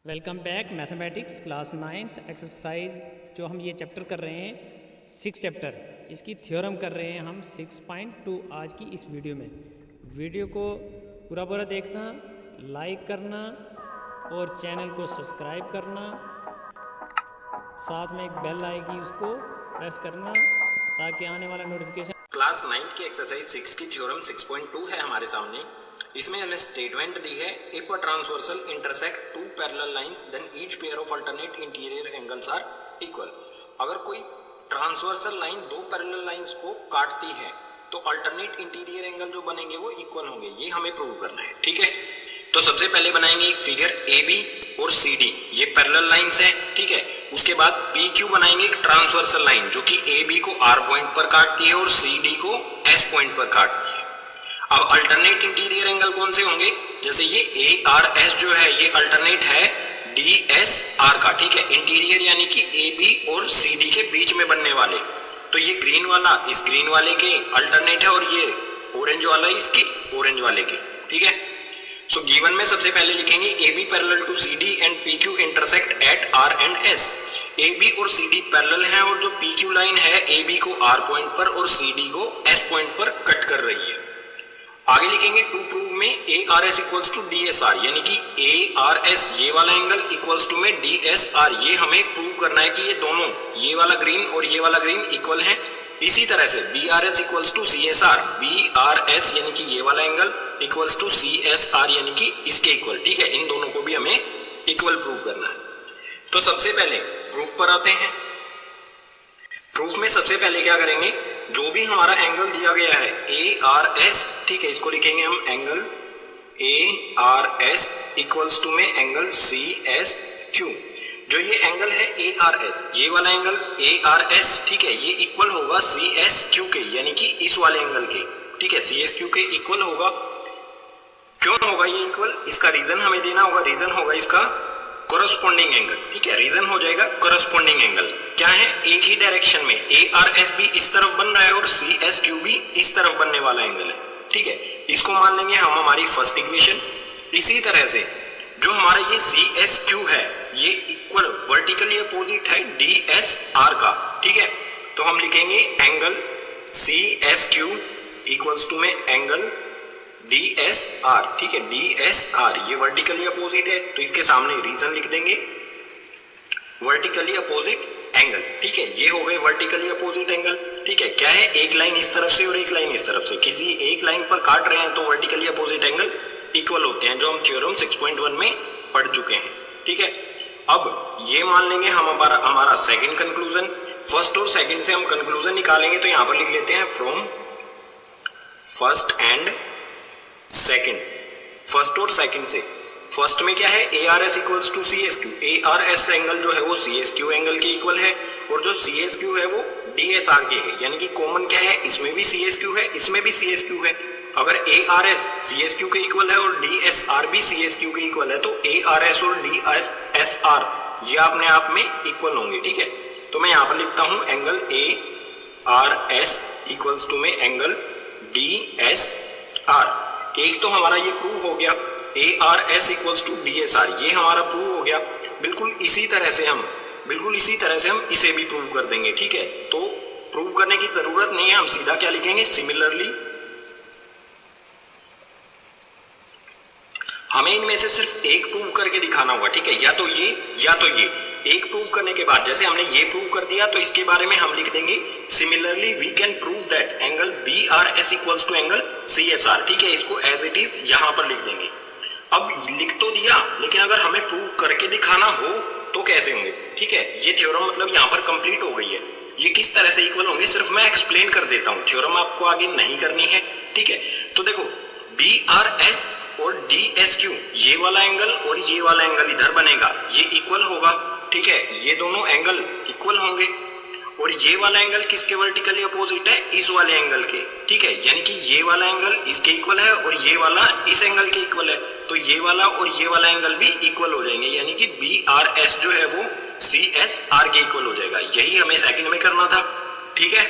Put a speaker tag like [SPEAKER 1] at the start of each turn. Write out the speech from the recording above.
[SPEAKER 1] Welcome back mathematics class 9th exercise जो हम ये चैप्टर कर रहे हैं 6 चैप्टर, इसकी थ्योरम कर रहे हैं हम 6.2 आज की इस वीडियो में। वीडियो को पूरा देखना, लाइक करना और चैनल को सब्सक्राइब करना, साथ में एक बेल आएगी उसको प्रेस करना ताकि आने वाला नोटिफिकेशन।
[SPEAKER 2] क्लास 9 की एक्सरसाइज 6 की थ्योरम 6.2 है हमारे सामने। इसमें हमें स्टेटमेंट दी है, if a transversal intersect two parallel lines then each pair of alternate interior angles are equal. अगर कोई ट्रांसवर्सल लाइन दो पैरेलल लाइंस को काटती है तो अल्टरनेट इंटीरियर एंगल जो बनेंगे वो इक्वल होंगे, ये हमें प्रूव करना है। ठीक है, तो सबसे पहले बनाएंगे एक फिगर ए बी और सी डी, ये पैरेलल लाइंस है। ठीक है, उसके बाद पी क्यू बनाएंगे एक ट्रांसवर्सल लाइन जो कि ए बी को आर पॉइंट पर काटती है और सी डी को एस पॉइंट पर काटती है। अब अल्टरनेट इंटीरियर एंगल कौन से होंगे, जैसे ये ए आर एस जो है ये अल्टरनेट है डी एस आर का। ठीक है, इंटीरियर यानी कि ए बी और सी डी के बीच में बनने वाले, तो ये ग्रीन वाला इस ग्रीन वाले के अल्टरनेट है और ये ऑरेंज वाला इसके ऑरेंज वाले के। ठीक है, सो गिवन में सबसे पहले लिखेंगे A B parallel to C D and P Q intersect at R and S. A B और सी डी पैरेलल है और जो पी क्यू लाइन है ए बी को आर पॉइंट पर और सी डी को एस पॉइंट पर कट कर रही है। आगे लिखेंगे टू प्रूव में A R S equals to D S R, यानी कि ए आर एस ये वाला एंगल इक्वल्स टू में डी एस आर, ये हमें प्रूव करना है कि ये दोनों ये वाला ग्रीन और ये वाला ग्रीन इक्वल है। इसी तरह से B R S equals to C S R, B R S यानी कि ये वाला angle equals to C S R यानी कि इसके इक्वल। ठीक है, इन दोनों को भी हमें इक्वल प्रूव करना है। तो सबसे पहले प्रूफ पर आते हैं। प्रूफ में सबसे पहले क्या करेंगे, जो भी हमारा एंगल दिया गया है ए आर एस, ठीक है, इसको लिखेंगे हम angle A R S equals to में एंगल सी एस क्यू। जो ये एंगल है ए आर एस, ये वाला एंगल ए आर एस, ठीक है, ये इक्वल होगा सी एस क्यू के, यानी कि इस वाले एंगल के। ठीक है, सी एस क्यू के इक्वल होगा। क्यों होगा ये इक्वल, इसका रीजन हमें देना होगा। रीजन होगा इसका कोरस्पॉन्डिंग एंगल। ठीक है, रीजन हो जाएगा कोरस्पॉन्डिंग एंगल। क्या है, एक ही डायरेक्शन में ए आर एस भी इस तरफ बन रहा है और सी एस क्यू भी इस तरफ बनने वाला एंगल है। ठीक है, इसको मान लेंगे हम हमारी फर्स्ट इक्वेशन। इसी तरह से जो हमारा ये सी एस क्यू है ये इक्वल वर्टिकली अपोजिट है डी एस आर का। ठीक है, तो हम लिखेंगे angle C S Q equals to में एंगल डी एस आर। ठीक है, डी एस आर ये वर्टिकली अपोजिट है तो इसके सामने रीजन लिख देंगे वर्टिकली अपोजिट एंगल। ठीक है, ये हो गए वर्टिकली अपोजिट एंगल। ठीक है, क्या है, एक लाइन इस तरफ से और एक लाइन इस तरफ से, किसी एक लाइन पर काट रहे हैं तो वर्टिकली अपोजिट एंगल इक्वल होते हैं, जो हम थ्योरम 6.1 में पढ़ चुके हैं। ठीक है, अब ये मान लेंगे हम हमारा सेकंड कंक्लूजन। फर्स्ट और सेकंड से हम कंक्लूजन निकालेंगे, तो यहां पर लिख लेते हैं from first and second. First और सेकंड से, फर्स्ट में क्या है, A R S equals to C S Q. A R S angle जो है वो सी एस क्यू एंगल के इक्वल है और जो सी एस क्यू है वो डी एस आर के है, यानी कि कॉमन क्या है, इसमें भी सी एस क्यू है इसमें भी सी एस क्यू है। अगर A R S C S Q के इक्वल है और डी एस आर भी सी एस क्यू के इक्वल है तो ए आर एस और डी एस आर ये अपने आप में इक्वल होंगे। ठीक है, तो मैं यहां पर लिखता हूं angle A R S equals to में एंगल डी एस आर। एक तो हमारा ये प्रूव हो गया A R S equals to D S R, ये हमारा प्रूव हो गया। बिल्कुल इसी तरह से हम इसे भी प्रूव कर देंगे। ठीक है, तो प्रूव करने की जरूरत नहीं है, हम सीधा क्या लिखेंगे, सिमिलरली। हमें इनमें से सिर्फ एक प्रूव करके दिखाना होगा। ठीक है, या तो ये या तो ये। एक प्रूव करने के बाद, जैसे हमने ये प्रूव कर दिया तो इसके बारे में हम लिख देंगे similarly we can prove that angle B R S equals to angle C S R. ठीक है, इसको एज इट इज यहां पर लिख देंगे। अब लिख तो दिया, लेकिन अगर हमें प्रूव करके दिखाना हो तो कैसे होंगे। ठीक है, ये थ्योरम मतलब यहाँ पर कंप्लीट हो गई है। ये किस तरह से इक्वल होंगे सिर्फ मैं एक्सप्लेन कर देता हूँ, थ्योरम आपको आगे नहीं करनी है। ठीक है, तो देखो बी आर एस और डी एस क्यू ये वाला एंगल और ये वाला एंगल इधर बनेगा, ये इक्वल होगा। ठीक है, ये दोनों एंगल इक्वल होंगे और ये वाला एंगल किसके वर्टिकली अपोजिट है, इस वाले एंगल के। ठीक है, यानी कि ये वाला एंगल इसके इक्वल है और ये वाला इस एंगल के इक्वल है, तो ये वाला और ये वाला एंगल भी इक्वल हो जाएंगे, यानी कि बी आर एस जो है वो सी एस आर के इक्वल हो जाएगा। यही हमें सेकंड में करना था। ठीक है,